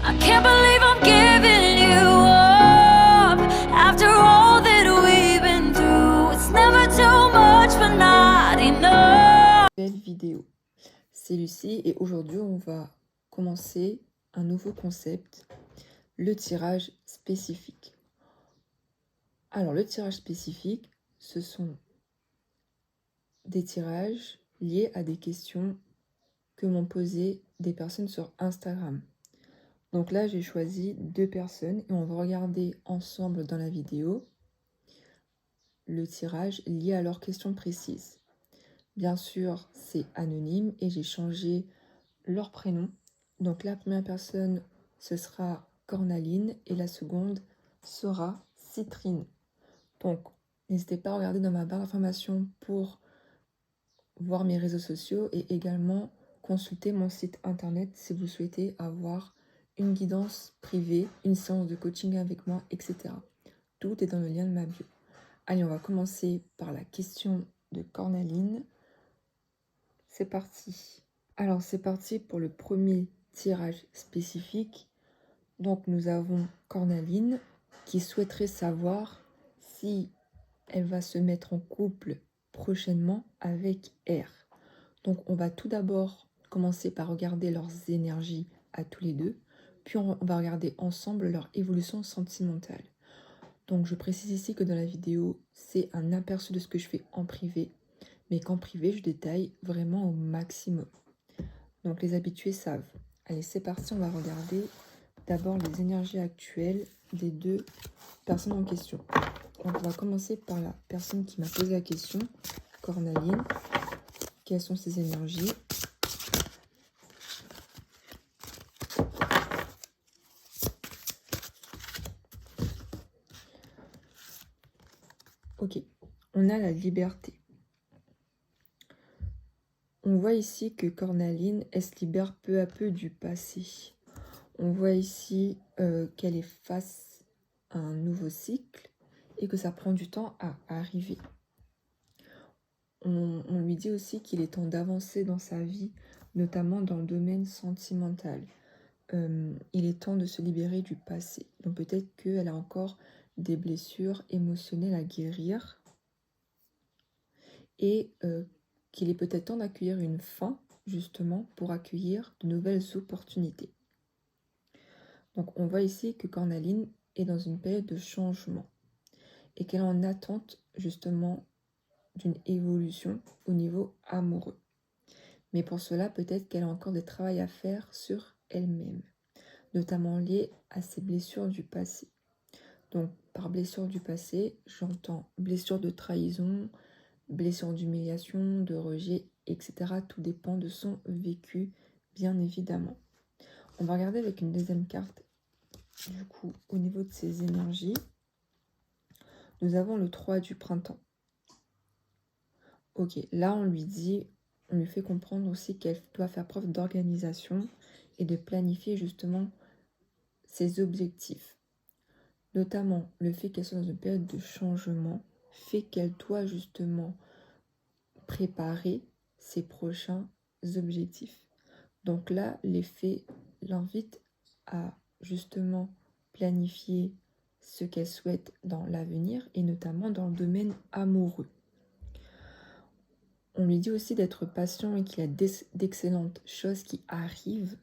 I can't believe I'm giving you up after all that we've been through. It's never too much, but not enough. Belle vidéo. C'est Lucie et aujourd'hui on va commencer un nouveau concept, le tirage spécifique. Alors le tirage spécifique, ce sont des tirages liés à des questions que m'ont posées des personnes sur Instagram. Donc là j'ai choisi 2 personnes et on va regarder ensemble dans la vidéo le tirage lié à leurs questions précises. Bien sûr c'est anonyme et j'ai changé leur prénom. Donc la première personne ce sera Cornaline et la seconde sera Citrine. Donc n'hésitez pas à regarder dans ma barre d'informations pour voir mes réseaux sociaux et également consulter mon site internet si vous souhaitez avoir une guidance privée, une séance de coaching avec moi, etc. Tout est dans le lien de ma bio. Allez, on va commencer par la question de Cornaline. C'est parti. Alors, c'est parti pour le premier tirage spécifique. Donc, nous avons Cornaline qui souhaiterait savoir si elle va se mettre en couple prochainement avec R. Donc, on va tout d'abord commencer par regarder leurs énergies à tous les deux, puis on va regarder ensemble leur évolution sentimentale. Donc, je précise ici que dans la vidéo, c'est un aperçu de ce que je fais en privé, mais qu'en privé, je détaille vraiment au maximum. Donc, les habitués savent. Allez, c'est parti, on va regarder d'abord les énergies actuelles des 2 personnes en question. Donc, on va commencer par la personne qui m'a posé la question, Cornaline. Quelles sont ses énergies? Ok, on a la liberté. On voit ici que Cornaline, elle se libère peu à peu du passé. On voit ici qu'elle est face à un nouveau cycle et que ça prend du temps à arriver. On lui dit aussi qu'il est temps d'avancer dans sa vie, notamment dans le domaine sentimental. Il est temps de se libérer du passé. Donc peut-être qu'elle a encore des blessures émotionnelles à guérir et qu'il est peut-être temps d'accueillir une fin, justement, pour accueillir de nouvelles opportunités. Donc on voit ici que Cornaline est dans une période de changement et qu'elle est en attente, justement, d'une évolution au niveau amoureux. Mais pour cela, peut-être qu'elle a encore des travaux à faire sur elle-même, notamment liés à ses blessures du passé. Donc, par blessure du passé, j'entends blessure de trahison, blessure d'humiliation, de rejet, etc. Tout dépend de son vécu, bien évidemment. On va regarder avec une deuxième carte, du coup, au niveau de ses énergies. Nous avons le 3 du printemps. Ok, là on lui fait comprendre aussi qu'elle doit faire preuve d'organisation et de planifier justement ses objectifs. Notamment le fait qu'elle soit dans une période de changement fait qu'elle doit justement préparer ses prochains objectifs. Donc là, les faits l'invitent à justement planifier ce qu'elle souhaite dans l'avenir et notamment dans le domaine amoureux. On lui dit aussi d'être patient et qu'il y a d'excellentes choses qui arrivent.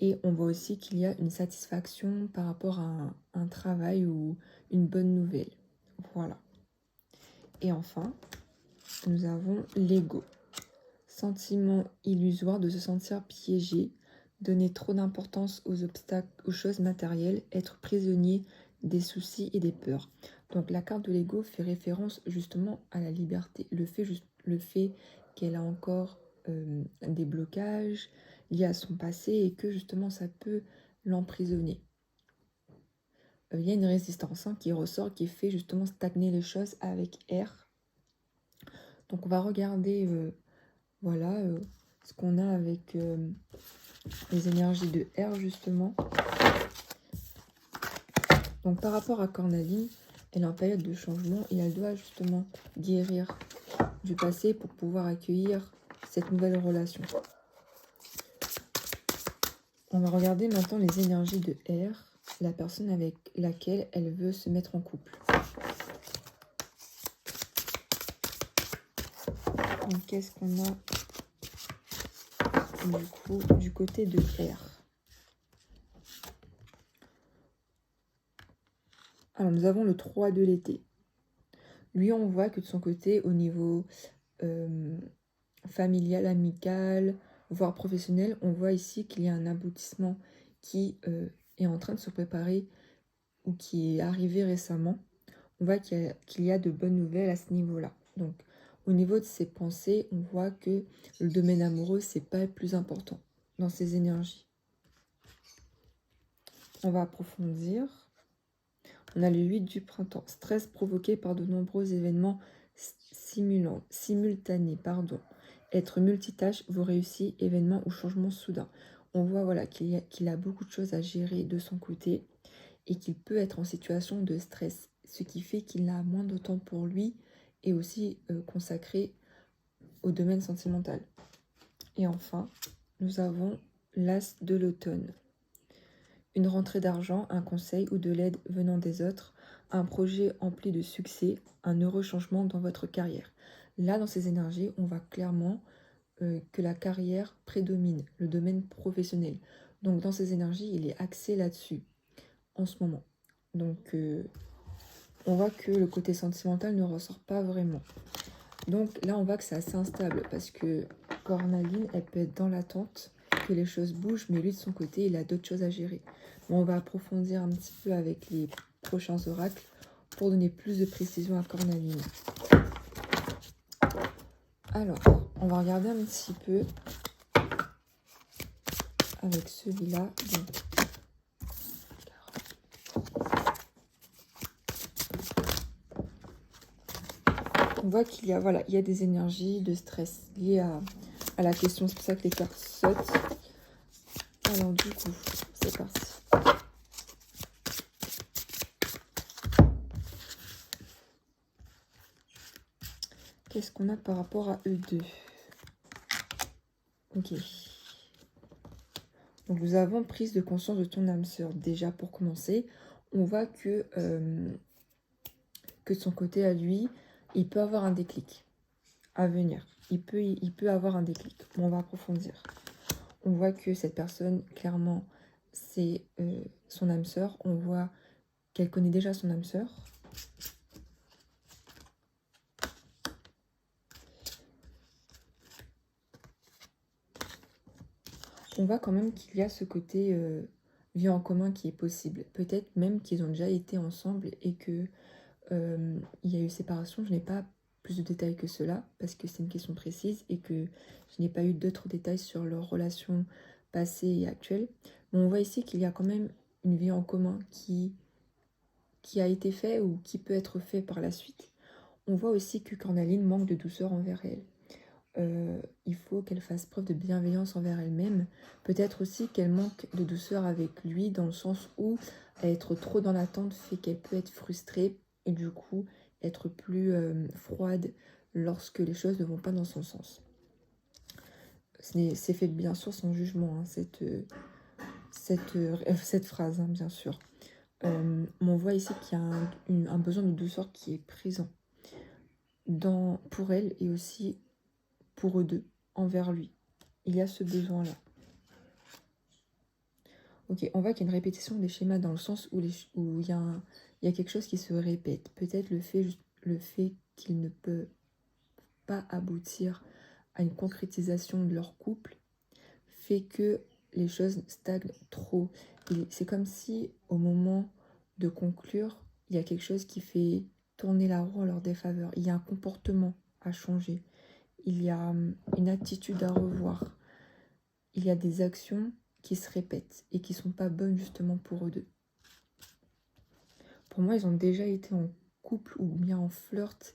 Et on voit aussi qu'il y a une satisfaction par rapport à un travail ou une bonne nouvelle. Voilà. Et enfin, nous avons l'ego. Sentiment illusoire de se sentir piégé, donner trop d'importance aux obstacles, aux choses matérielles, être prisonnier des soucis et des peurs. Donc la carte de l'ego fait référence justement à la liberté. Le fait qu'elle a encore des blocages liés à son passé et que justement ça peut l'emprisonner. Il y a une résistance qui ressort, qui fait justement stagner les choses avec R. Donc on va regarder voilà ce qu'on a avec les énergies de R justement. Donc par rapport à Cornaline, elle est en période de changement et elle doit justement guérir du passé pour pouvoir accueillir cette nouvelle relation. On va regarder maintenant les énergies de R, la personne avec laquelle elle veut se mettre en couple. Donc, qu'est-ce qu'on a du coup du côté de R? Alors, nous avons le 3 de l'été. Lui, on voit que de son côté, au niveau familial, amical, voire professionnel, on voit ici qu'il y a un aboutissement qui est en train de se préparer ou qui est arrivé récemment. On voit qu'il y a de bonnes nouvelles à ce niveau-là. Donc, au niveau de ses pensées, on voit que le domaine amoureux, c'est pas le plus important dans ses énergies. On va approfondir. On a le 8 du printemps. Stress provoqué par de nombreux événements simultanés. Être multitâche, vous réussissez, événements ou changements soudains. On voit voilà, qu'il a beaucoup de choses à gérer de son côté et qu'il peut être en situation de stress, ce qui fait qu'il a moins de temps pour lui et aussi consacré au domaine sentimental. Et enfin, nous avons l'as de l'automne. Une rentrée d'argent, un conseil ou de l'aide venant des autres, un projet empli de succès, un heureux changement dans votre carrière. Là, dans ces énergies, on voit clairement que la carrière prédomine, le domaine professionnel. Donc, dans ces énergies, il est axé là-dessus en ce moment. Donc, on voit que le côté sentimental ne ressort pas vraiment. Donc, là, on voit que c'est assez instable parce que Cornaline, elle peut être dans l'attente que les choses bougent, mais lui, de son côté, il a d'autres choses à gérer. Bon, on va approfondir un petit peu avec les prochains oracles pour donner plus de précision à Cornaline. Alors, on va regarder un petit peu avec celui-là. On voit qu'il y a, voilà, il y a des énergies de stress liées à la question. C'est pour ça que les cartes sautent. Alors du coup, c'est parti. Qu'est-ce qu'on a par rapport à eux deux? Ok. Donc nous avons prise de conscience de ton âme sœur. Déjà pour commencer, on voit que de son côté à lui, il peut avoir un déclic à venir. Il peut avoir un déclic. Bon, on va approfondir. On voit que cette personne, clairement, c'est son âme sœur. On voit qu'elle connaît déjà son âme sœur. On voit quand même qu'il y a ce côté vie en commun qui est possible. Peut-être même qu'ils ont déjà été ensemble et que il y a eu séparation. Je n'ai pas plus de détails que cela parce que c'est une question précise et que je n'ai pas eu d'autres détails sur leur relation passée et actuelle. Mais on voit ici qu'il y a quand même une vie en commun qui a été fait ou qui peut être fait par la suite. On voit aussi que Cornaline manque de douceur envers elle. Il faut qu'elle fasse preuve de bienveillance envers elle-même. Peut-être aussi qu'elle manque de douceur avec lui dans le sens où être trop dans l'attente fait qu'elle peut être frustrée et du coup être plus froide lorsque les choses ne vont pas dans son sens. C'est fait bien sûr sans jugement, hein, cette phrase, hein, bien sûr. On voit ici qu'il y a un besoin de douceur qui est présent pour elle et aussi pour eux deux, envers lui. Il y a ce besoin-là. Ok, on voit qu'il y a une répétition des schémas dans le sens où il y a quelque chose qui se répète. Peut-être le fait qu'il ne peut pas aboutir à une concrétisation de leur couple fait que les choses stagnent trop. C'est comme si au moment de conclure, il y a quelque chose qui fait tourner la roue en leur défaveur. Il y a un comportement à changer. Il y a une attitude à revoir. Il y a des actions qui se répètent et qui ne sont pas bonnes justement pour eux deux. Pour moi, ils ont déjà été en couple ou bien en flirt.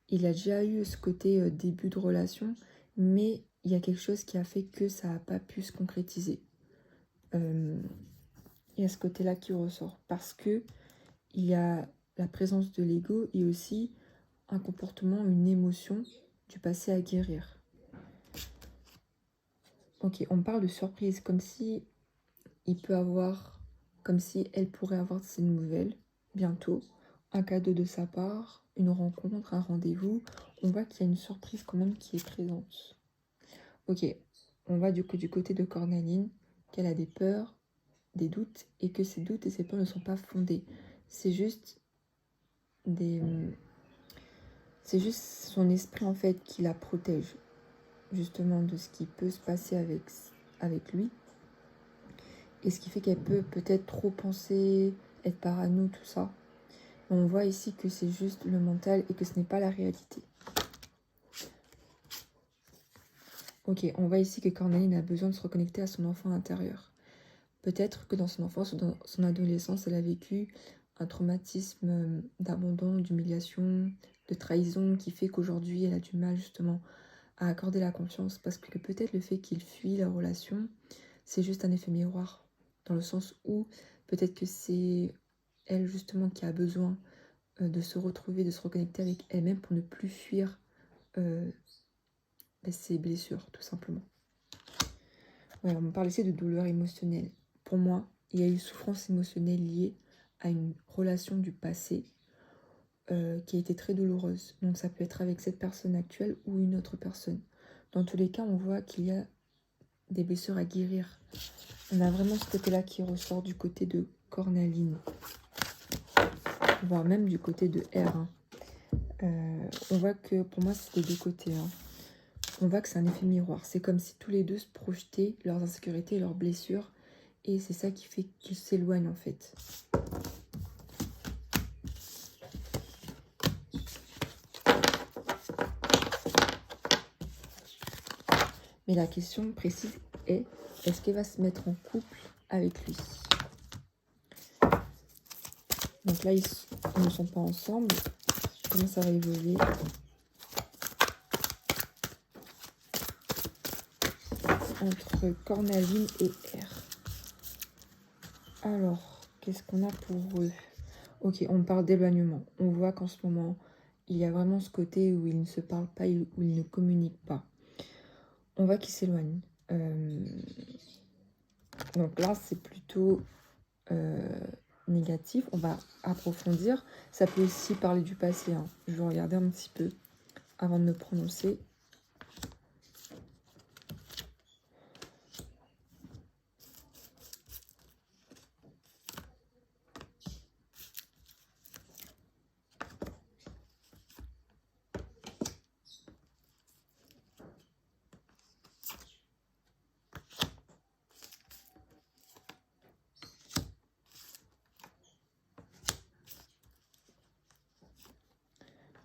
Il a déjà eu ce côté début de relation, mais il y a quelque chose qui a fait que ça n'a pas pu se concrétiser. Il y a ce côté-là qui ressort parce que il y a la présence de l'ego et aussi un comportement, une émotion du passé à guérir. Ok, on parle de surprise, comme si il peut avoir, comme si elle pourrait avoir de ses nouvelles bientôt, un cadeau de sa part, une rencontre, un rendez-vous. On voit qu'il y a une surprise quand même qui est présente. Ok, on voit du côté de Cornaline qu'elle a des peurs, des doutes, et que ces doutes et ces peurs ne sont pas fondés. C'est juste c'est juste son esprit en fait qui la protège justement de ce qui peut se passer avec lui. Et ce qui fait qu'elle peut peut-être trop penser, être parano, tout ça. On voit ici que c'est juste le mental et que ce n'est pas la réalité. Ok, on voit ici que Cornaline a besoin de se reconnecter à son enfant intérieur. Peut-être que dans son enfance ou dans son adolescence, elle a vécu un traumatisme d'abandon, d'humiliation, de trahison qui fait qu'aujourd'hui, elle a du mal justement à accorder la confiance parce que peut-être le fait qu'il fuit la relation, c'est juste un effet miroir. Dans le sens où peut-être que c'est elle justement qui a besoin de se retrouver, de se reconnecter avec elle-même pour ne plus fuir ses blessures, tout simplement. Ouais, on me parle ici de douleur émotionnelle. Pour moi, il y a eu souffrance émotionnelle liée à une relation du passé qui a été très douloureuse. Donc ça peut être avec cette personne actuelle ou une autre personne. Dans tous les cas, on voit qu'il y a des blessures à guérir. On a vraiment ce côté-là qui ressort du côté de Cornaline, voire même du côté de R. Hein. On voit que pour moi, c'est des deux côtés. Hein. On voit que c'est un effet miroir. C'est comme si tous les deux se projetaient leurs insécurités et leurs blessures. Et c'est ça qui fait qu'ils s'éloignent en fait. Mais la question précise est, est-ce qu'elle va se mettre en couple avec lui? Donc là, ils ne sont pas ensemble. Comment ça va évoluer? Entre Cornaline et R. Alors, qu'est-ce qu'on a pour eux? Ok, on parle d'éloignement. On voit qu'en ce moment, il y a vraiment ce côté où ils ne se parlent pas, où ils ne communiquent pas. On voit qu'ils s'éloignent. Donc là, c'est plutôt négatif. On va approfondir. Ça peut aussi parler du passé. Hein. Je vais regarder un petit peu avant de me prononcer.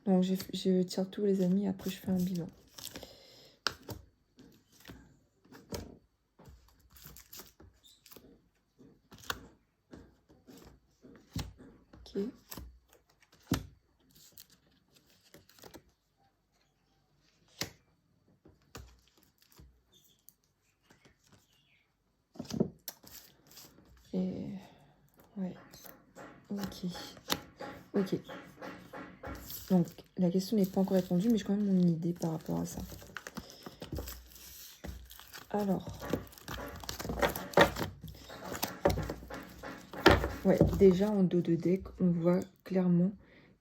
Donc je tire tous les amis, après je fais un bilan. Ok. Et ouais. Ok. Ok. Donc la question n'est pas encore répondue, mais j'ai quand même une idée par rapport à ça. Alors. Ouais, déjà en dos de deck, on voit clairement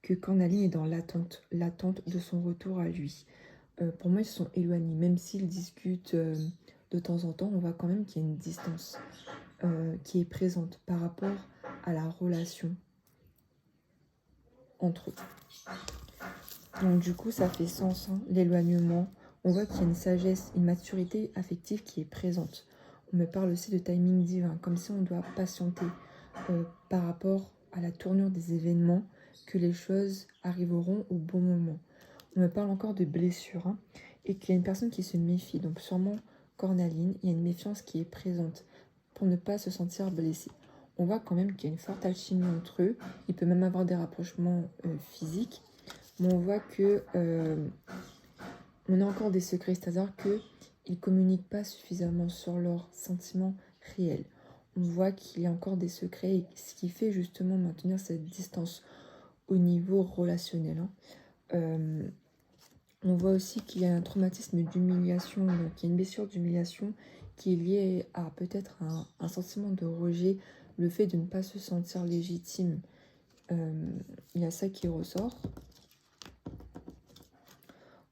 que Cornaline est dans l'attente de son retour à lui. Pour moi, ils se sont éloignés, même s'ils discutent de temps en temps, on voit quand même qu'il y a une distance qui est présente par rapport à la relation entre eux. Donc du coup, ça fait sens, hein, l'éloignement. On voit qu'il y a une sagesse, une maturité affective qui est présente. On me parle aussi de timing divin, comme si on doit patienter par rapport à la tournure des événements, que les choses arriveront au bon moment. On me parle encore de blessures, hein, et qu'il y a une personne qui se méfie. Donc sûrement Cornaline, il y a une méfiance qui est présente pour ne pas se sentir blessée. On voit quand même qu'il y a une forte alchimie entre eux. Il peut même avoir des rapprochements physiques. Mais on voit que on a encore des secrets, c'est-à-dire qu'ils ne communiquent pas suffisamment sur leurs sentiments réels. On voit qu'il y a encore des secrets, ce qui fait justement maintenir cette distance au niveau relationnel. Hein. On voit aussi qu'il y a un traumatisme d'humiliation, donc il y a une blessure d'humiliation qui est lié à peut-être un sentiment de rejet, le fait de ne pas se sentir légitime. Il y a ça qui ressort.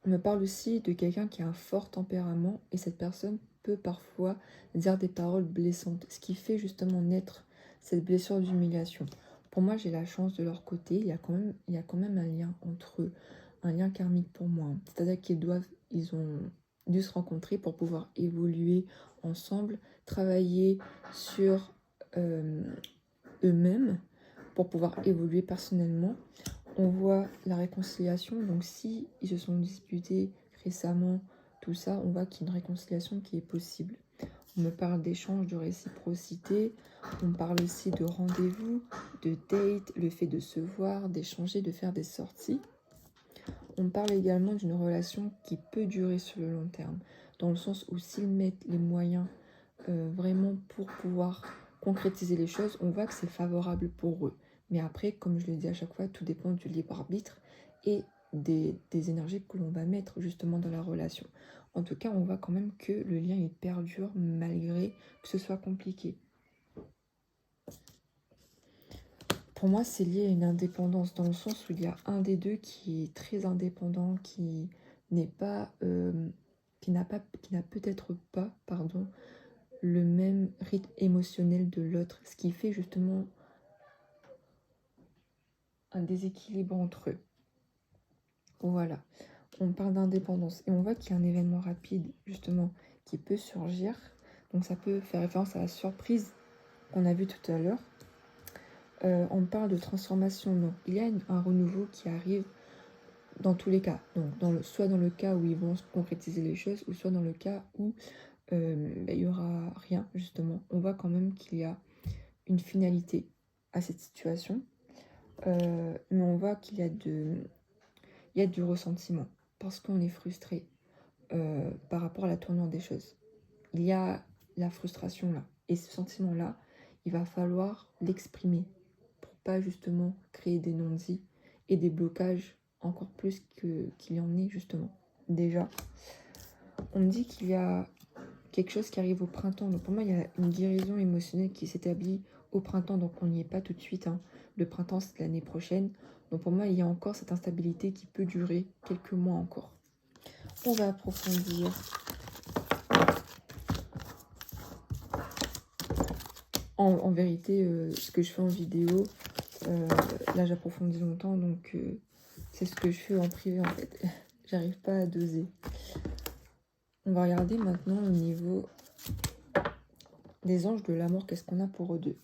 On me parle aussi de quelqu'un qui a un fort tempérament et cette personne peut parfois dire des paroles blessantes, ce qui fait justement naître cette blessure d'humiliation. Pour moi, j'ai la chance de leur côté. Il y a quand même un lien entre eux, un lien karmique pour moi. C'est-à-dire ils ont dû se rencontrer pour pouvoir évoluer ensemble, travailler sur eux-mêmes pour pouvoir évoluer personnellement. On voit la réconciliation, donc si ils se sont disputés récemment, tout ça, on voit qu'il y a une réconciliation qui est possible. On me parle d'échange, de réciprocité, on parle aussi de rendez-vous, de date, le fait de se voir, d'échanger, de faire des sorties. On parle également d'une relation qui peut durer sur le long terme, dans le sens où s'ils mettent les moyens vraiment pour pouvoir concrétiser les choses, on voit que c'est favorable pour eux. Mais après, comme je le dis à chaque fois, tout dépend du libre arbitre et des énergies que l'on va mettre justement dans la relation. En tout cas, on voit quand même que le lien il perdure malgré que ce soit compliqué. Pour moi, c'est lié à une indépendance dans le sens où il y a un des deux qui est très indépendant, qui n'a peut-être pas, le même rythme émotionnel de l'autre, ce qui fait justement un déséquilibre entre eux. Voilà, on parle d'indépendance et on voit qu'il y a un événement rapide justement qui peut surgir. Donc ça peut faire référence à la surprise qu'on a vue tout à l'heure. On parle de transformation, donc il y a un renouveau qui arrive dans tous les cas. Donc soit dans le cas où ils vont concrétiser les choses, ou soit dans le cas où il n'y aura rien justement. On voit quand même qu'il y a une finalité à cette situation. Mais on voit qu'il y a du ressentiment parce qu'on est frustré par rapport à la tournure des choses. Il y a la frustration là. Et ce sentiment-là, il va falloir l'exprimer pour pas justement créer des non-dits et des blocages encore plus qu'il y en est justement. Déjà, on me dit qu'il y a quelque chose qui arrive au printemps. Donc pour moi, il y a une guérison émotionnelle qui s'établit au printemps. Donc on n'y est pas tout de suite. Le printemps, c'est l'année prochaine. Donc pour moi, il y a encore cette instabilité qui peut durer quelques mois encore. On va approfondir. En vérité, ce que je fais en vidéo, là j'approfondis longtemps. Donc c'est ce que je fais en privé en fait. J'arrive pas à doser. On va regarder maintenant au niveau des anges de l'amour. Qu'est-ce qu'on a pour eux deux?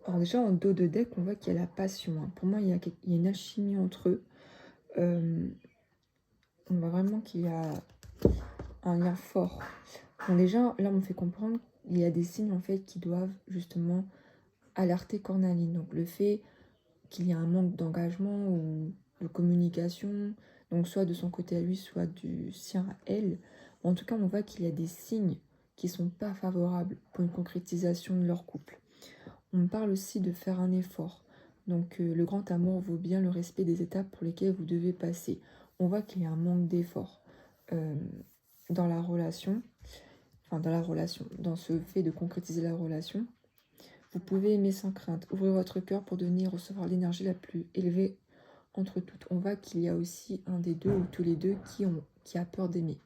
Alors déjà en dos de deck, on voit qu'il y a la passion. Pour moi, il y a une alchimie entre eux. On voit vraiment qu'il y a un lien fort. Bon, déjà, là, on me fait comprendre qu'il y a des signes en fait qui doivent justement alerter Cornaline. Donc le fait qu'il y a un manque d'engagement ou de communication, donc soit de son côté à lui, soit du sien à elle. En tout cas, on voit qu'il y a des signes qui ne sont pas favorables pour une concrétisation de leur couple. On me parle aussi de faire un effort. Donc le grand amour vaut bien le respect des étapes pour lesquelles vous devez passer. On voit qu'il y a un manque d'effort dans la relation, dans ce fait de concrétiser la relation. Vous pouvez aimer sans crainte, ouvrir votre cœur pour devenir recevoir l'énergie la plus élevée entre toutes. On voit qu'il y a aussi un des deux ou tous les deux qui a peur d'aimer.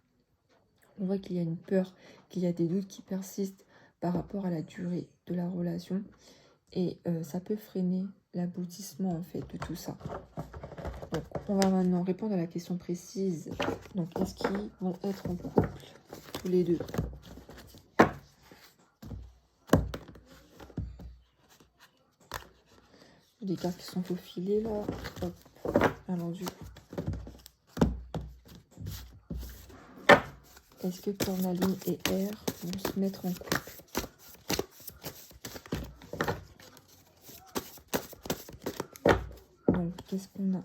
On voit qu'il y a une peur, qu'il y a des doutes qui persistent par rapport à la durée de la relation. Et ça peut freiner l'aboutissement en fait de tout ça. Donc on va maintenant répondre à la question précise. Donc est-ce qu'ils vont être en couple tous les deux? Les cartes qui sont faufilées là. Hop. Alors du coup. Est-ce que Cornaline et R vont se mettre en couple? Donc, qu'est-ce qu'on a?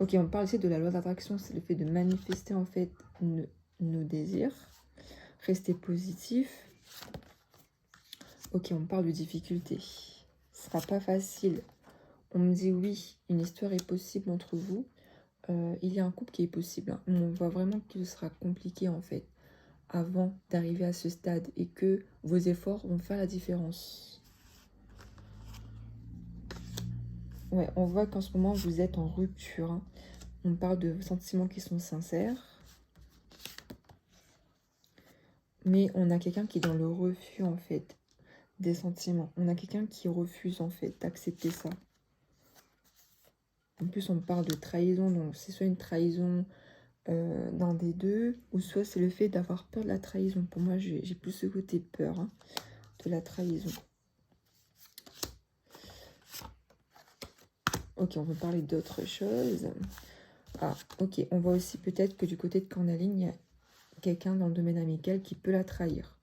Ok, on parle ici de la loi d'attraction, c'est le fait de manifester en fait nos désirs. Rester positif. Ok, on parle de difficultés. Ce sera pas facile. On me dit oui, une histoire est possible entre vous. Il y a un couple qui est possible. Hein. On voit vraiment que ce sera compliqué en fait avant d'arriver à ce stade et que vos efforts vont faire la différence. Ouais, on voit qu'en ce moment vous êtes en rupture. Hein. On parle de sentiments qui sont sincères. Mais on a quelqu'un qui est dans le refus en fait des sentiments. On a quelqu'un qui refuse en fait d'accepter ça. En plus on parle de trahison, donc c'est soit une trahison d'un des deux, ou soit c'est le fait d'avoir peur de la trahison. Pour moi j'ai plus ce côté peur hein, de la trahison. Ok, on va parler d'autres choses. Ah, ok, on voit aussi peut-être que du côté de Cornaline, il y a quelqu'un dans le domaine amical qui peut la trahir.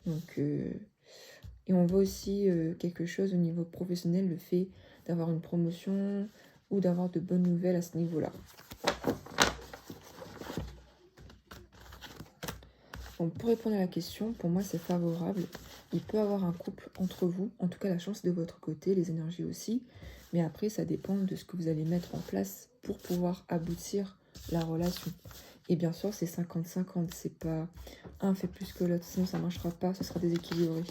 Donc, et on voit aussi quelque chose au niveau professionnel, le fait d'avoir une promotion ou d'avoir de bonnes nouvelles à ce niveau-là. Donc, pour répondre à la question, pour moi, c'est favorable. Il peut y avoir un couple entre vous, en tout cas la chance de votre côté, les énergies aussi. Mais après, ça dépend de ce que vous allez mettre en place pour pouvoir aboutir la relation. Et bien sûr, c'est 50-50. C'est pas un fait plus que l'autre, sinon ça ne marchera pas, ce sera déséquilibré.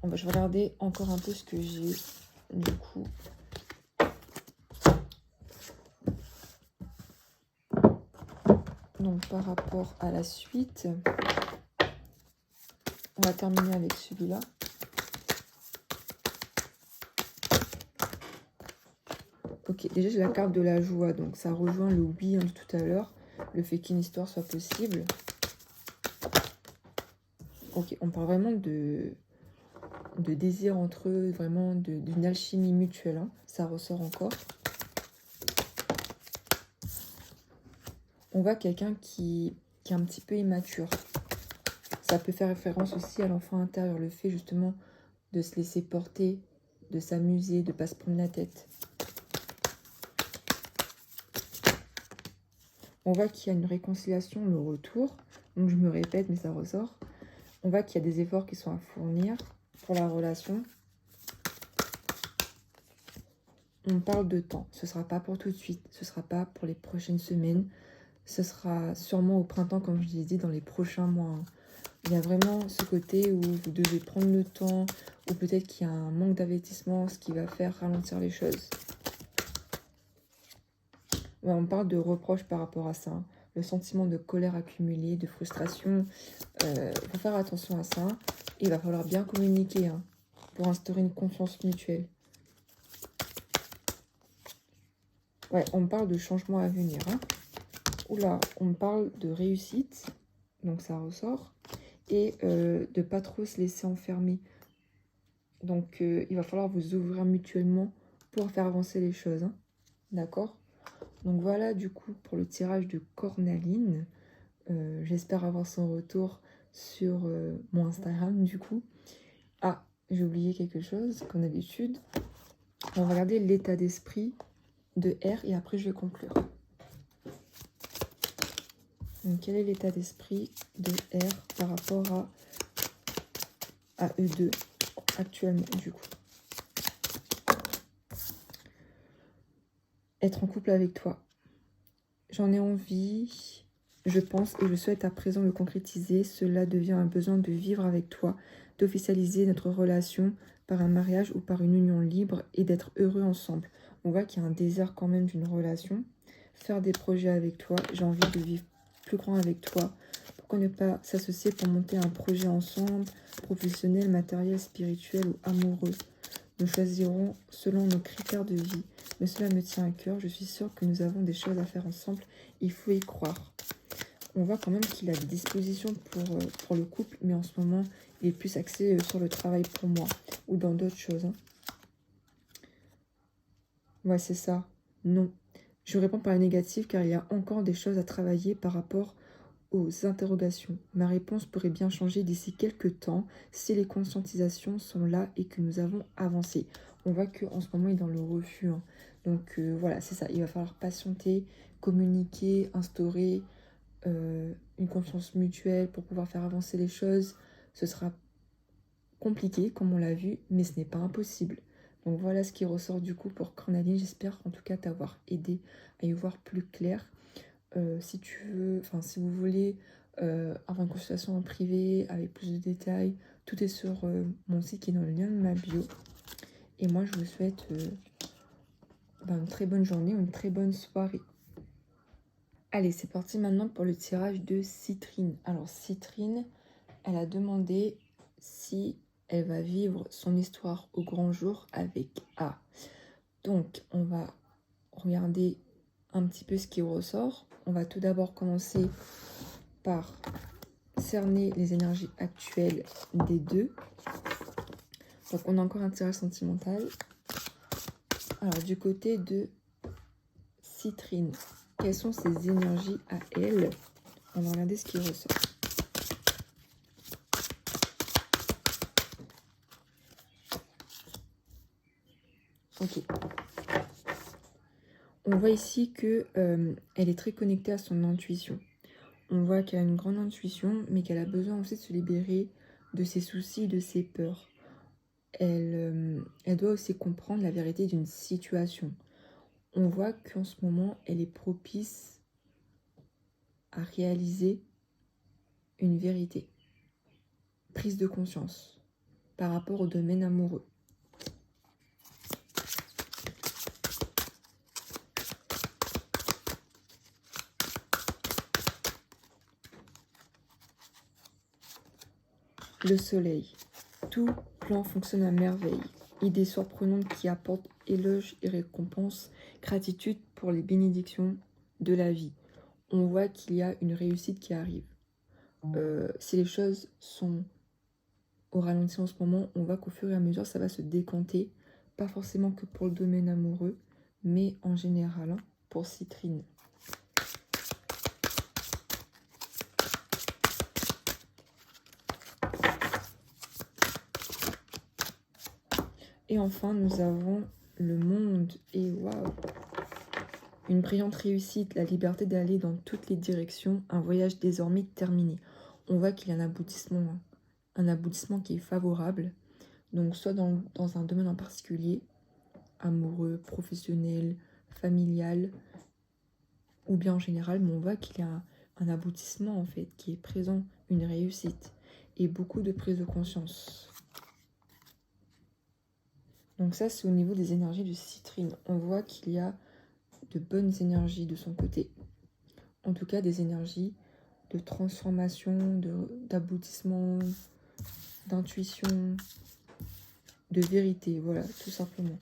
Bon, bah, je vais regarder encore un peu ce que j'ai du coup. Donc par rapport à la suite, on va terminer avec celui-là. Ok, déjà j'ai la carte de la joie, donc ça rejoint le oui de tout à l'heure, le fait qu'une histoire soit possible. Ok, on parle vraiment de désir entre eux, vraiment d'une alchimie mutuelle, hein. Ça ressort encore. On voit quelqu'un qui est un petit peu immature. Ça peut faire référence aussi à l'enfant intérieur, le fait justement de se laisser porter, de s'amuser, de ne pas se prendre la tête. On voit qu'il y a une réconciliation, le retour. Donc je me répète, mais ça ressort. On voit qu'il y a des efforts qui sont à fournir pour la relation. On parle de temps. Ce ne sera pas pour tout de suite. Ce ne sera pas pour les prochaines semaines. Ce sera sûrement au printemps, comme je l'ai dit, dans les prochains mois. Il y a vraiment ce côté où vous devez prendre le temps, ou peut-être qu'il y a un manque d'investissement, ce qui va faire ralentir les choses. Ouais, on parle de reproches par rapport à ça. Hein. Le sentiment de colère accumulée, de frustration. Il faut faire attention à ça. Il va falloir bien communiquer hein, pour instaurer une confiance mutuelle. Ouais, on parle de changement à venir. Hein. Oula, on parle de réussite. Donc ça ressort. Et de pas trop se laisser enfermer. Donc il va falloir vous ouvrir mutuellement pour faire avancer les choses. Hein. D'accord ? Donc voilà du coup pour le tirage de Cornaline. J'espère avoir son retour sur mon Instagram du coup. Ah, j'ai oublié quelque chose comme d'habitude. On va regarder l'état d'esprit de R et après je vais conclure. Donc quel est l'état d'esprit de R par rapport à eux deux actuellement du coup? Être en couple avec toi. J'en ai envie, je pense et je souhaite à présent le concrétiser. Cela devient un besoin de vivre avec toi, d'officialiser notre relation par un mariage ou par une union libre et d'être heureux ensemble. On voit qu'il y a un désir quand même d'une relation. Faire des projets avec toi, j'ai envie de vivre plus grand avec toi. Pourquoi ne pas s'associer pour monter un projet ensemble, professionnel, matériel, spirituel ou amoureux? Nous choisirons selon nos critères de vie. Mais cela me tient à cœur. Je suis sûre que nous avons des choses à faire ensemble. Il faut y croire. On voit quand même qu'il a des dispositions pour le couple. Mais en ce moment, il est plus axé sur le travail pour moi. Ou dans d'autres choses. Hein. Ouais, c'est ça. Non. Je réponds par la négative car il y a encore des choses à travailler par rapport aux interrogations. Ma réponse pourrait bien changer d'ici quelques temps si les conscientisations sont là et que nous avons avancé. On voit qu'en ce moment, il est dans le refus. Hein. Donc voilà, c'est ça. Il va falloir patienter, communiquer, instaurer une confiance mutuelle pour pouvoir faire avancer les choses. Ce sera compliqué, comme on l'a vu, mais ce n'est pas impossible. Donc voilà ce qui ressort du coup pour Cornaline. J'espère en tout cas t'avoir aidé à y voir plus clair. Si tu veux, enfin si vous voulez avoir une consultation en privé avec plus de détails, tout est sur mon site qui est dans le lien de ma bio. Et moi je vous souhaite une très bonne journée ou une très bonne soirée. Allez, c'est parti maintenant pour le tirage de Citrine. Alors Citrine, elle a demandé si elle va vivre son histoire au grand jour avec A. Donc on va regarder un petit peu ce qui ressort. On va tout d'abord commencer par cerner les énergies actuelles des deux. Donc on a encore un tirage sentimental. Alors du côté de Citrine, quelles sont ses énergies à elle? On va regarder ce qui ressort. Ok. On voit ici que elle est très connectée à son intuition. On voit qu'elle a une grande intuition, mais qu'elle a besoin aussi de se libérer de ses soucis, de ses peurs. Elle doit aussi comprendre la vérité d'une situation. On voit qu'en ce moment, elle est propice à réaliser une vérité. Prise de conscience par rapport au domaine amoureux. Le soleil. Tout plan fonctionne à merveille. Idées surprenantes qui apportent éloges et récompenses. Gratitude pour les bénédictions de la vie. On voit qu'il y a une réussite qui arrive. Si les choses sont au ralenti en ce moment, on voit qu'au fur et à mesure, ça va se décanter. Pas forcément que pour le domaine amoureux, mais en général, hein, pour Citrine. Et enfin, nous avons le monde. Et waouh! Une brillante réussite, la liberté d'aller dans toutes les directions, un voyage désormais terminé. On voit qu'il y a un aboutissement qui est favorable. Donc soit dans un domaine en particulier, amoureux, professionnel, familial, ou bien en général, mais on voit qu'il y a un aboutissement en fait, qui est présent, une réussite, et beaucoup de prise de conscience. Donc ça, c'est au niveau des énergies de Citrine. On voit qu'il y a de bonnes énergies de son côté. En tout cas, des énergies de transformation, d'aboutissement, d'intuition, de vérité. Voilà, tout simplement.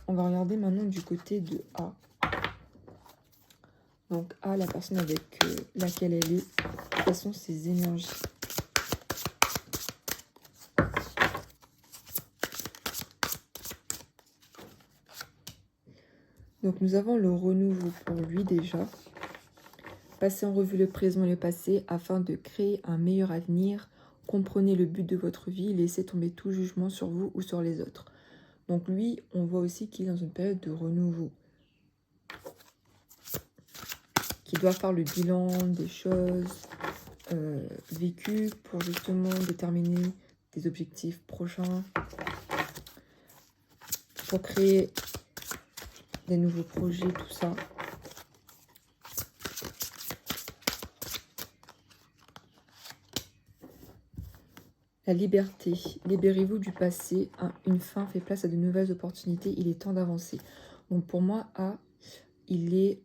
On va regarder maintenant du côté de A. Donc A, la personne avec laquelle elle est, quelles sont ses énergies? Donc nous avons le renouveau pour lui déjà. Passez en revue le présent et le passé afin de créer un meilleur avenir. Comprenez le but de votre vie, laissez tomber tout jugement sur vous ou sur les autres. Donc lui, on voit aussi qu'il est dans une période de renouveau. Qui doit faire le bilan des choses vécues pour justement déterminer des objectifs prochains. Pour créer des nouveaux projets, tout ça. La liberté. Libérez-vous du passé. Une fin fait place à de nouvelles opportunités. Il est temps d'avancer. Donc pour moi, A, il est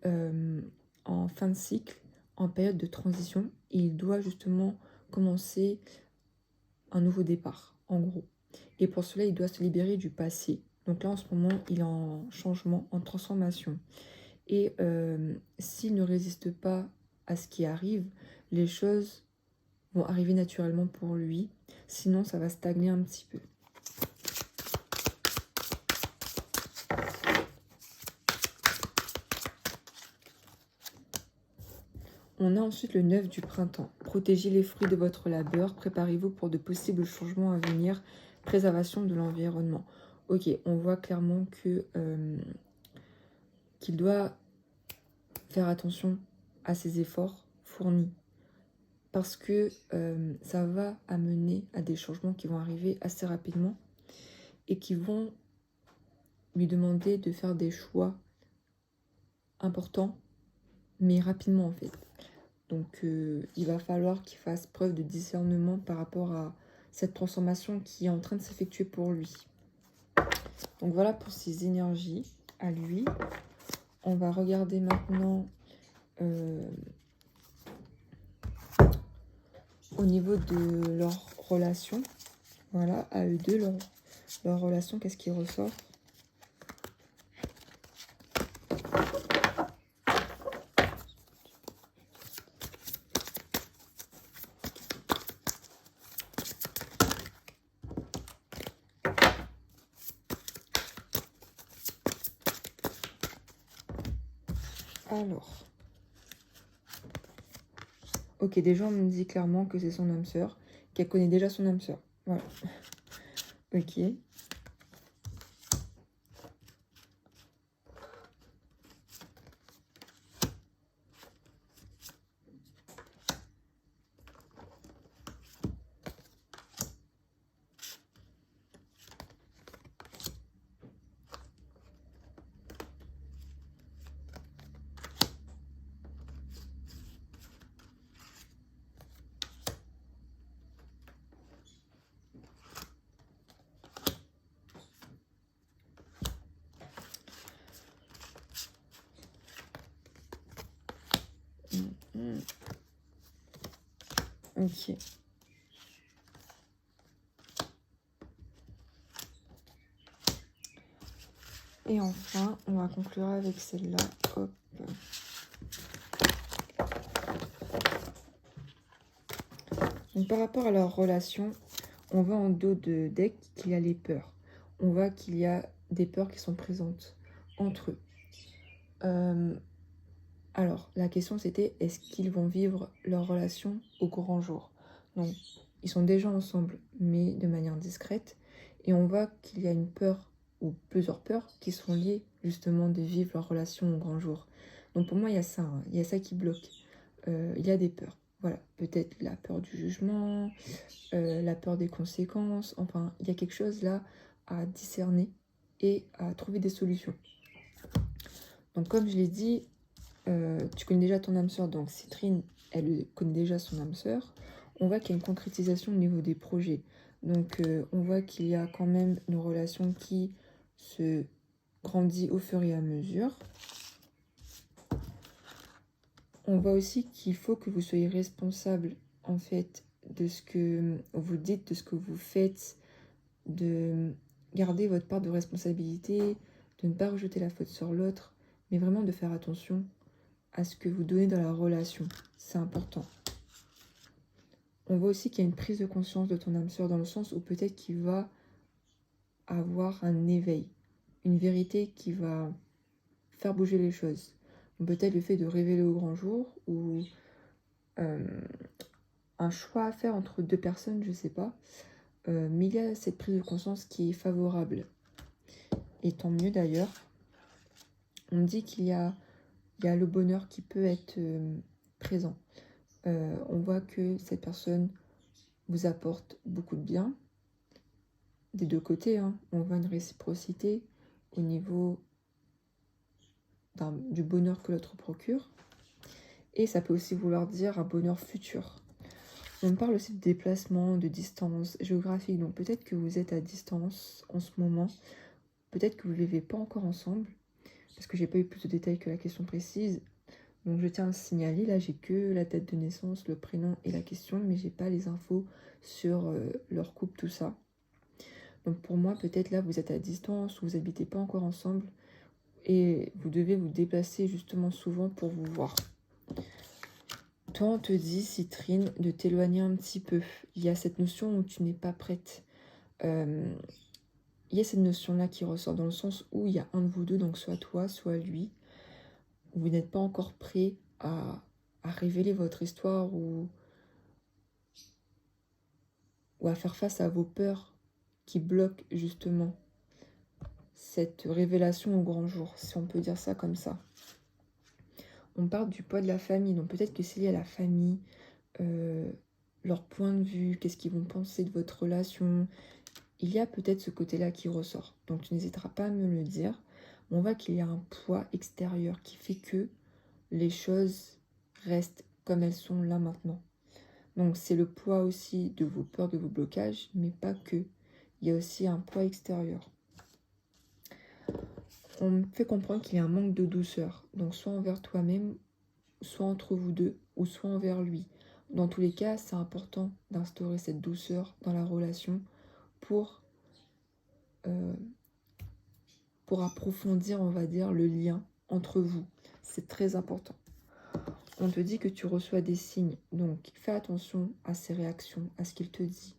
en fin de cycle, en période de transition. Et il doit justement commencer un nouveau départ, en gros. Et pour cela, il doit se libérer du passé. Donc là, en ce moment, il est en changement, en transformation. Et s'il ne résiste pas à ce qui arrive, les choses vont arriver naturellement pour lui. Sinon, ça va stagner un petit peu. On a ensuite le 9 du printemps. Protégez les fruits de votre labeur. Préparez-vous pour de possibles changements à venir. Préservation de l'environnement. Ok, on voit clairement que qu'il doit faire attention à ses efforts fournis. Parce que ça va amener à des changements qui vont arriver assez rapidement et qui vont lui demander de faire des choix importants, mais rapidement en fait. Donc il va falloir qu'il fasse preuve de discernement par rapport à cette transformation qui est en train de s'effectuer pour lui. Donc voilà pour ses énergies à lui. On va regarder maintenant au niveau de leur relation. Voilà, à eux deux, leur relation, qu'est-ce qui ressort? Alors, ok, déjà on me dit clairement que c'est son âme sœur, qu'elle connaît déjà son âme sœur. Voilà. Ok. Ok. Et enfin, on va conclure avec celle-là. Hop. Donc par rapport à leur relation, on voit en dos de deck qu'il y a les peurs. On voit qu'il y a des peurs qui sont présentes entre eux. Alors, la question c'était, est-ce qu'ils vont vivre leur relation au grand jour? Donc, ils sont déjà ensemble, mais de manière discrète. Et on voit qu'il y a une peur, ou plusieurs peurs, qui sont liées justement de vivre leur relation au grand jour. Donc pour moi, il y a ça, hein. Il y a ça qui bloque. Il y a des peurs. Voilà, peut-être la peur du jugement, la peur des conséquences. Enfin, il y a quelque chose là à discerner et à trouver des solutions. Donc comme je l'ai dit, tu connais déjà ton âme sœur, donc Citrine, elle connaît déjà son âme sœur. On voit qu'il y a une concrétisation au niveau des projets. Donc on voit qu'il y a quand même une relation qui se grandit au fur et à mesure. On voit aussi qu'il faut que vous soyez responsable en fait de ce que vous dites, de ce que vous faites, de garder votre part de responsabilité, de ne pas rejeter la faute sur l'autre, mais vraiment de faire attention à ce que vous donnez dans la relation. C'est important. On voit aussi qu'il y a une prise de conscience de ton âme sœur dans le sens où peut-être qu'il va avoir un éveil, une vérité qui va faire bouger les choses. Peut-être le fait de révéler au grand jour ou un choix à faire entre deux personnes, je ne sais pas. Mais il y a cette prise de conscience qui est favorable. Et tant mieux d'ailleurs. On dit qu'il y a le bonheur qui peut être présent. On voit que cette personne vous apporte beaucoup de bien. Des deux côtés, hein. On voit une réciprocité au niveau du bonheur que l'autre procure. Et ça peut aussi vouloir dire un bonheur futur. On parle aussi de déplacement, de distance géographique. Donc peut-être que vous êtes à distance en ce moment. Peut-être que vous ne vivez pas encore ensemble. Parce que j'ai pas eu plus de détails que la question précise. Donc je tiens à le signaler. Là, j'ai que la date de naissance, le prénom et la question. Mais j'ai pas les infos sur leur couple, tout ça. Donc pour moi, peut-être là, vous êtes à distance ou vous n'habitez pas encore ensemble. Et vous devez vous déplacer justement souvent pour vous voir. Toi, on te dit, Citrine, de t'éloigner un petit peu. Il y a cette notion où tu n'es pas prête. Il y a cette notion-là qui ressort dans le sens où il y a un de vous deux, donc soit toi, soit lui. Vous n'êtes pas encore prêt à à révéler votre histoire ou à faire face à vos peurs qui bloquent justement cette révélation au grand jour, si on peut dire ça comme ça. On parle du poids de la famille, donc peut-être que c'est lié à la famille, leur point de vue, qu'est-ce qu'ils vont penser de votre relation. Il y a peut-être ce côté-là qui ressort, donc tu n'hésiteras pas à me le dire. On voit qu'il y a un poids extérieur qui fait que les choses restent comme elles sont là maintenant. Donc c'est le poids aussi de vos peurs, de vos blocages, mais pas que. Il y a aussi un poids extérieur. On me fait comprendre qu'il y a un manque de douceur, donc soit envers toi-même, soit entre vous deux, ou soit envers lui. Dans tous les cas, c'est important d'instaurer cette douceur dans la relation pour approfondir, on va dire, le lien entre vous. C'est très important. On te dit que tu reçois des signes, donc fais attention à ses réactions, à ce qu'il te dit,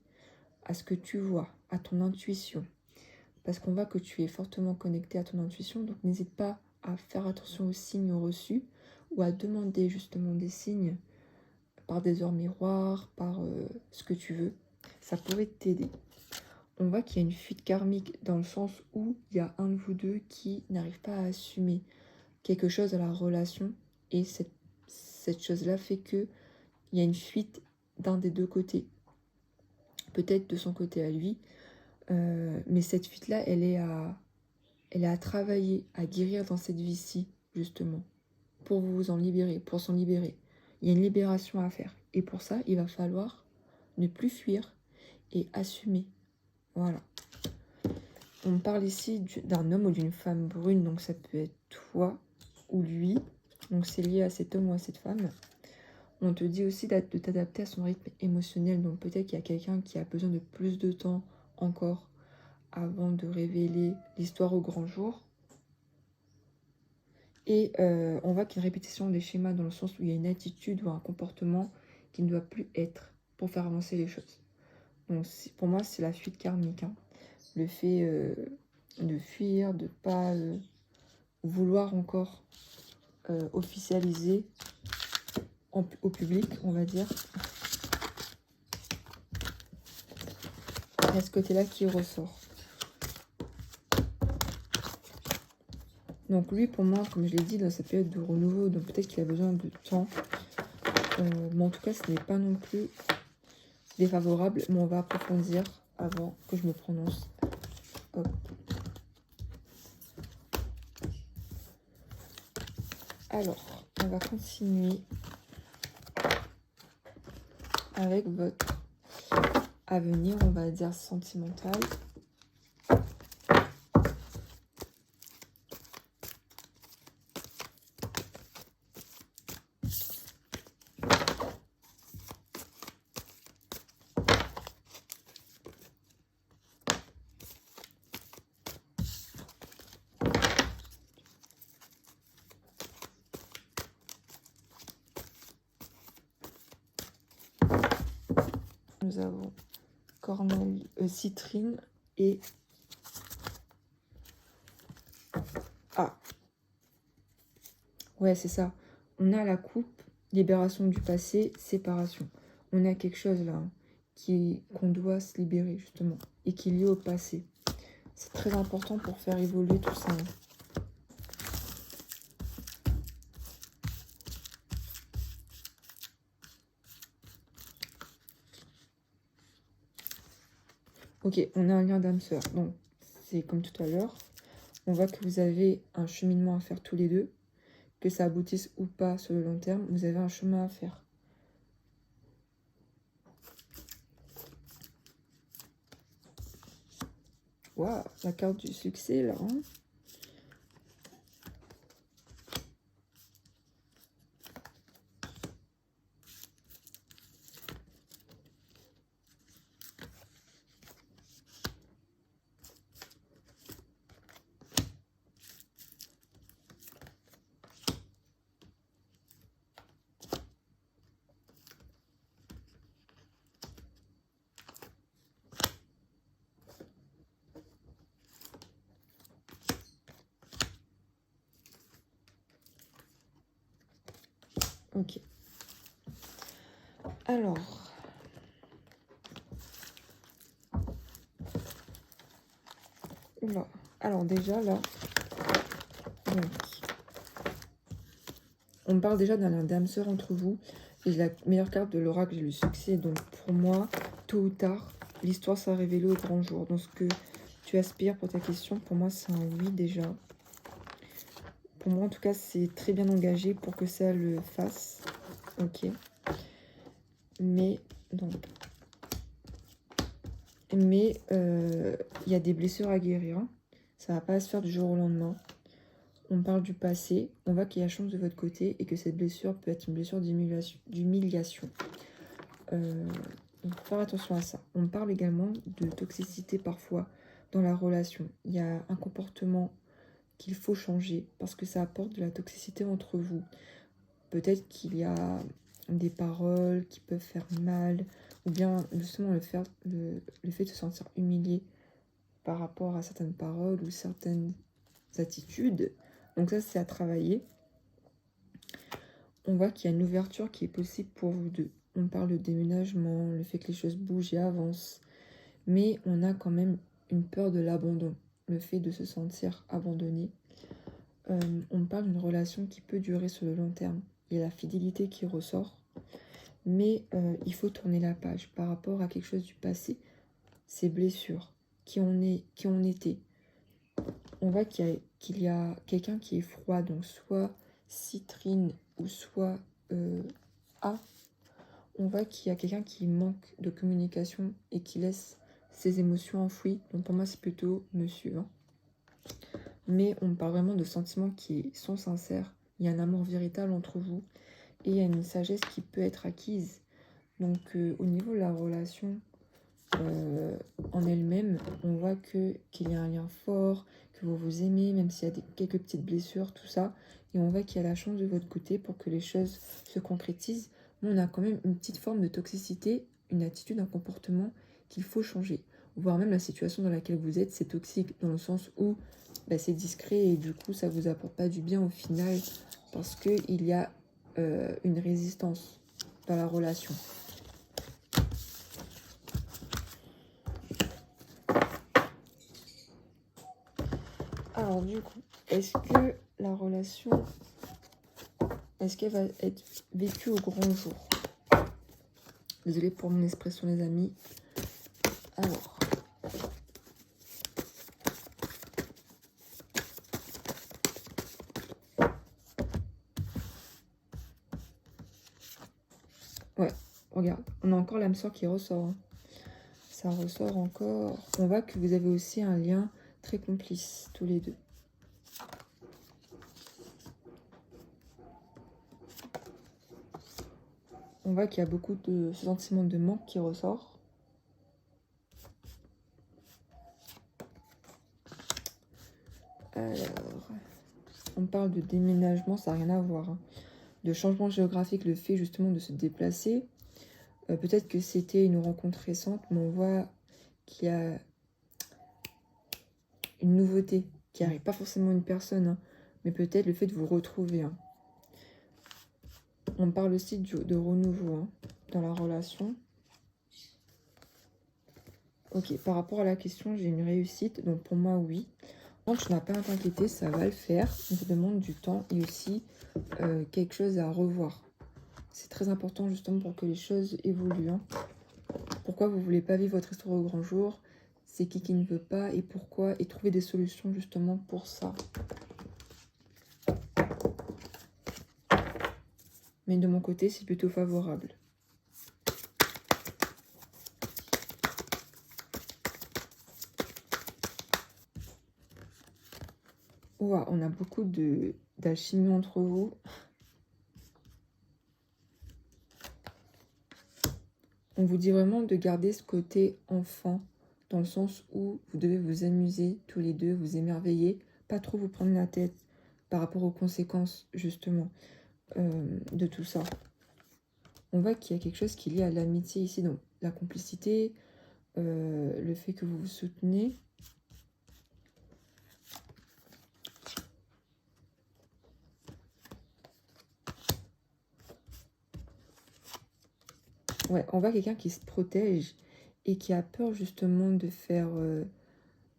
à ce que tu vois, à ton intuition. Parce qu'on voit que tu es fortement connecté à ton intuition, donc n'hésite pas à faire attention aux signes reçus ou à demander justement des signes par des heures miroirs, par ce que tu veux. Ça pourrait t'aider. On voit qu'il y a une fuite karmique dans le sens où il y a un de vous deux qui n'arrive pas à assumer quelque chose à la relation et cette chose-là fait que il y a une fuite d'un des deux côtés. Peut-être de son côté à lui, mais cette fuite-là, elle est à travailler, à guérir dans cette vie-ci, justement, pour vous en libérer, pour s'en libérer. Il y a une libération à faire. Et pour ça, il va falloir ne plus fuir et assumer. Voilà. On parle ici d'un homme ou d'une femme brune, donc ça peut être toi ou lui. Donc c'est lié à cet homme ou à cette femme. On te dit aussi de t'adapter à son rythme émotionnel. Donc peut-être qu'il y a quelqu'un qui a besoin de plus de temps encore avant de révéler l'histoire au grand jour. Et on voit qu'il y a une répétition des schémas dans le sens où il y a une attitude ou un comportement qui ne doit plus être pour faire avancer les choses. Donc pour moi, c'est la fuite karmique. Hein. Le fait de fuir, de ne pas vouloir encore officialiser au public, on va dire. Il y a ce côté-là qui ressort. Donc lui, pour moi, comme je l'ai dit, dans cette période de renouveau, donc peut-être qu'il a besoin de temps. Mais en tout cas, ce n'est pas non plus défavorable. Mais on va approfondir avant que je me prononce. Hop. Alors, on va continuer avec votre avenir, on va dire sentimental. Nous avons corneille, citrine et... Ah, ouais, c'est ça. On a la coupe, libération du passé, séparation. On a quelque chose là, hein, qu'on doit se libérer justement, et qui est lié au passé. C'est très important pour faire évoluer tout ça. Hein. Ok, on a un lien d'âme sœur. Donc, c'est comme tout à l'heure. On voit que vous avez un cheminement à faire tous les deux. Que ça aboutisse ou pas sur le long terme, vous avez un chemin à faire. Waouh, la carte du succès, là. Hein. Ok. Alors, oula. Alors déjà là, donc, on parle déjà d'un lien d'âme sœur entre vous. Et la meilleure carte de l'oracle, j'ai le succès. Donc pour moi, tôt ou tard, l'histoire sera révélée au grand jour. Donc ce que tu aspires pour ta question, pour moi c'est un oui déjà. Pour moi en tout cas, c'est très bien engagé pour que ça le fasse. Ok. Mais donc... Mais il y a des blessures à guérir. Ça va pas se faire du jour au lendemain. On parle du passé. On voit qu'il y a chance de votre côté et que cette blessure peut être une blessure d'humiliation. Donc, faire attention à ça. On parle également de toxicité parfois dans la relation. Il y a un comportement qu'il faut changer parce que ça apporte de la toxicité entre vous. Peut-être qu'il y a des paroles qui peuvent faire mal, ou bien justement le fait de se sentir humilié par rapport à certaines paroles ou certaines attitudes. Donc ça, c'est à travailler. On voit qu'il y a une ouverture qui est possible pour vous deux. On parle de déménagement, le fait que les choses bougent et avancent. Mais on a quand même une peur de l'abandon, le fait de se sentir abandonné. On parle d'une relation qui peut durer sur le long terme. Il y a la fidélité qui ressort. Mais il faut tourner la page par rapport à quelque chose du passé. Ces blessures, qui on était. On voit qu'il y a quelqu'un qui est froid, donc soit citrine ou soit A. On voit qu'il y a quelqu'un qui manque de communication et qui laisse ses émotions enfouies. Donc pour moi, c'est plutôt monsieur. Hein. Mais on parle vraiment de sentiments qui sont sincères. Il y a un amour véritable entre vous et il y a une sagesse qui peut être acquise. Donc au niveau de la relation en elle-même, on voit qu'il y a un lien fort, que vous vous aimez, même s'il y a quelques petites blessures, tout ça. Et on voit qu'il y a la chance de votre côté pour que les choses se concrétisent. Mais on a quand même une petite forme de toxicité, une attitude, un comportement qu'il faut changer. Voire même la situation dans laquelle vous êtes, c'est toxique, dans le sens où c'est discret et du coup ça vous apporte pas du bien au final parce qu'il y a une résistance dans la relation. Alors du coup, est-ce que la relation, est-ce qu'elle va être vécue au grand jour? Désolée pour mon expression les amis. Alors... Ouais, regarde, on a encore l'âme sœur qui ressort. Hein. Ça ressort encore. On voit que vous avez aussi un lien très complice, tous les deux. On voit qu'il y a beaucoup de sentiments de manque qui ressort. Alors, on parle de déménagement, ça n'a rien à voir. Hein. De changement géographique, le fait justement de se déplacer. Peut-être que c'était une rencontre récente, mais on voit qu'il y a une nouveauté qui arrive. Pas forcément une personne, hein, mais peut-être le fait de vous retrouver. Hein. On parle aussi de renouveau hein, dans la relation. Ok, par rapport à la question, j'ai une réussite. Donc pour moi, oui. Donc tu n'as pas à t'inquiéter, ça va le faire. On te demande du temps et aussi quelque chose à revoir. C'est très important justement pour que les choses évoluent. Hein. Pourquoi vous ne voulez pas vivre votre histoire au grand jour? C'est qui ne veut pas et pourquoi? Et trouver des solutions justement pour ça. Mais de mon côté, c'est plutôt favorable. Ouah, on a beaucoup d'alchimie entre vous. On vous dit vraiment de garder ce côté enfant, dans le sens où vous devez vous amuser tous les deux, vous émerveiller, pas trop vous prendre la tête par rapport aux conséquences, justement, de tout ça. On voit qu'il y a quelque chose qui est lié à l'amitié ici, donc la complicité, le fait que vous vous soutenez. Ouais, on voit quelqu'un qui se protège et qui a peur justement de faire...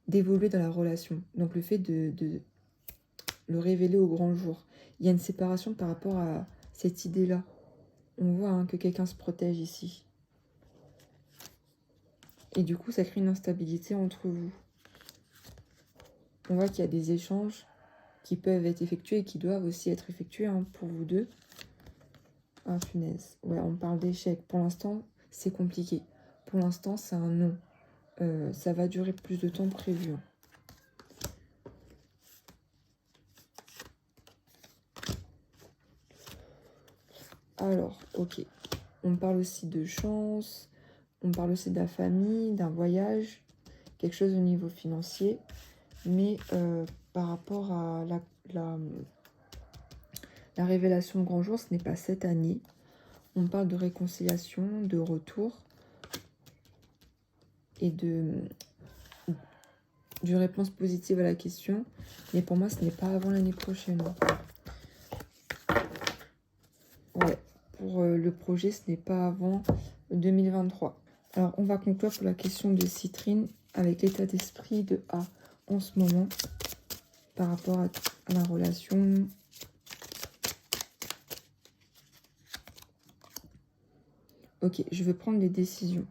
d'évoluer dans la relation. Donc le fait de le révéler au grand jour. Il y a une séparation par rapport à cette idée-là. On voit hein, que quelqu'un se protège ici. Et du coup, ça crée une instabilité entre vous. On voit qu'il y a des échanges qui peuvent être effectués et qui doivent aussi être effectués hein, pour vous deux. Ah, punaise. Ouais, on parle d'échec. Pour l'instant, c'est compliqué. Pour l'instant, c'est un non. Ça va durer plus de temps prévu. Hein. Alors, ok. On parle aussi de chance. On parle aussi de la famille, d'un voyage. Quelque chose au niveau financier. Mais par rapport à la révélation de grand jour, ce n'est pas cette année. On parle de réconciliation, de retour. Et d'une réponse positive à la question. Mais pour moi, ce n'est pas avant l'année prochaine. Ouais, pour le projet, ce n'est pas avant 2023. Alors, on va conclure pour la question de Citrine avec l'état d'esprit de A en ce moment par rapport à la relation. Ok, je veux prendre des décisions.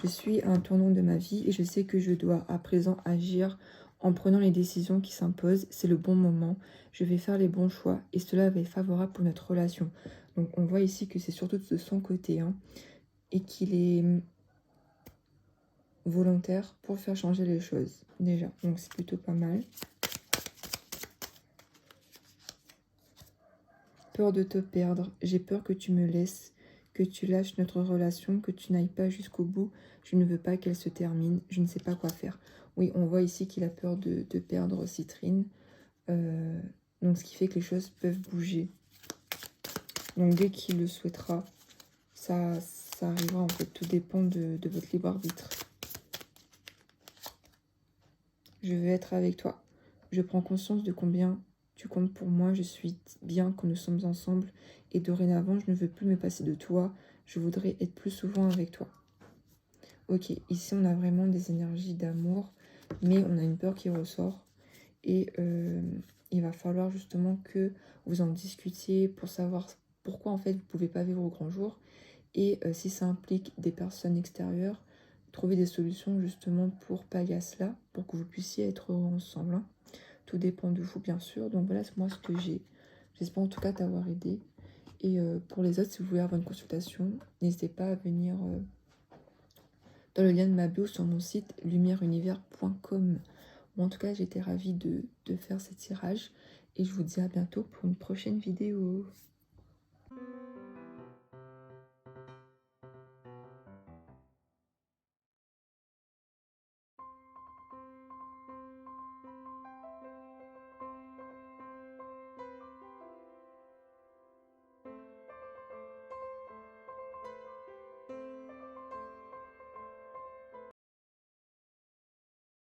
Je suis à un tournant de ma vie et je sais que je dois à présent agir en prenant les décisions qui s'imposent. C'est le bon moment. Je vais faire les bons choix et cela va être favorable pour notre relation. Donc on voit ici que c'est surtout de son côté hein, et qu'il est volontaire pour faire changer les choses déjà. Donc c'est plutôt pas mal. Peur de te perdre. J'ai peur que tu me laisses, que tu lâches notre relation, que tu n'ailles pas jusqu'au bout. Je ne veux pas qu'elle se termine. Je ne sais pas quoi faire. Oui, on voit ici qu'il a peur de perdre Citrine. Donc, ce qui fait que les choses peuvent bouger. Donc, dès qu'il le souhaitera, ça arrivera. En fait, tout dépend de votre libre arbitre. Je veux être avec toi. Je prends conscience de combien tu comptes pour moi. Je suis bien quand nous sommes ensemble. Et dorénavant, je ne veux plus me passer de toi. Je voudrais être plus souvent avec toi. Ok, ici, on a vraiment des énergies d'amour. Mais on a une peur qui ressort. Et il va falloir justement que vous en discutiez pour savoir pourquoi en fait vous ne pouvez pas vivre au grand jour. Et si ça implique des personnes extérieures, trouver des solutions justement pour pallier à cela, pour que vous puissiez être heureux ensemble. Hein. Tout dépend de vous bien sûr. Donc voilà, c'est moi ce que j'ai. J'espère en tout cas t'avoir aidé. Et pour les autres, si vous voulez avoir une consultation, n'hésitez pas à venir dans le lien de ma bio sur mon site lumiereunivers.com. En tout cas, j'étais ravie de faire ce tirage et je vous dis à bientôt pour une prochaine vidéo.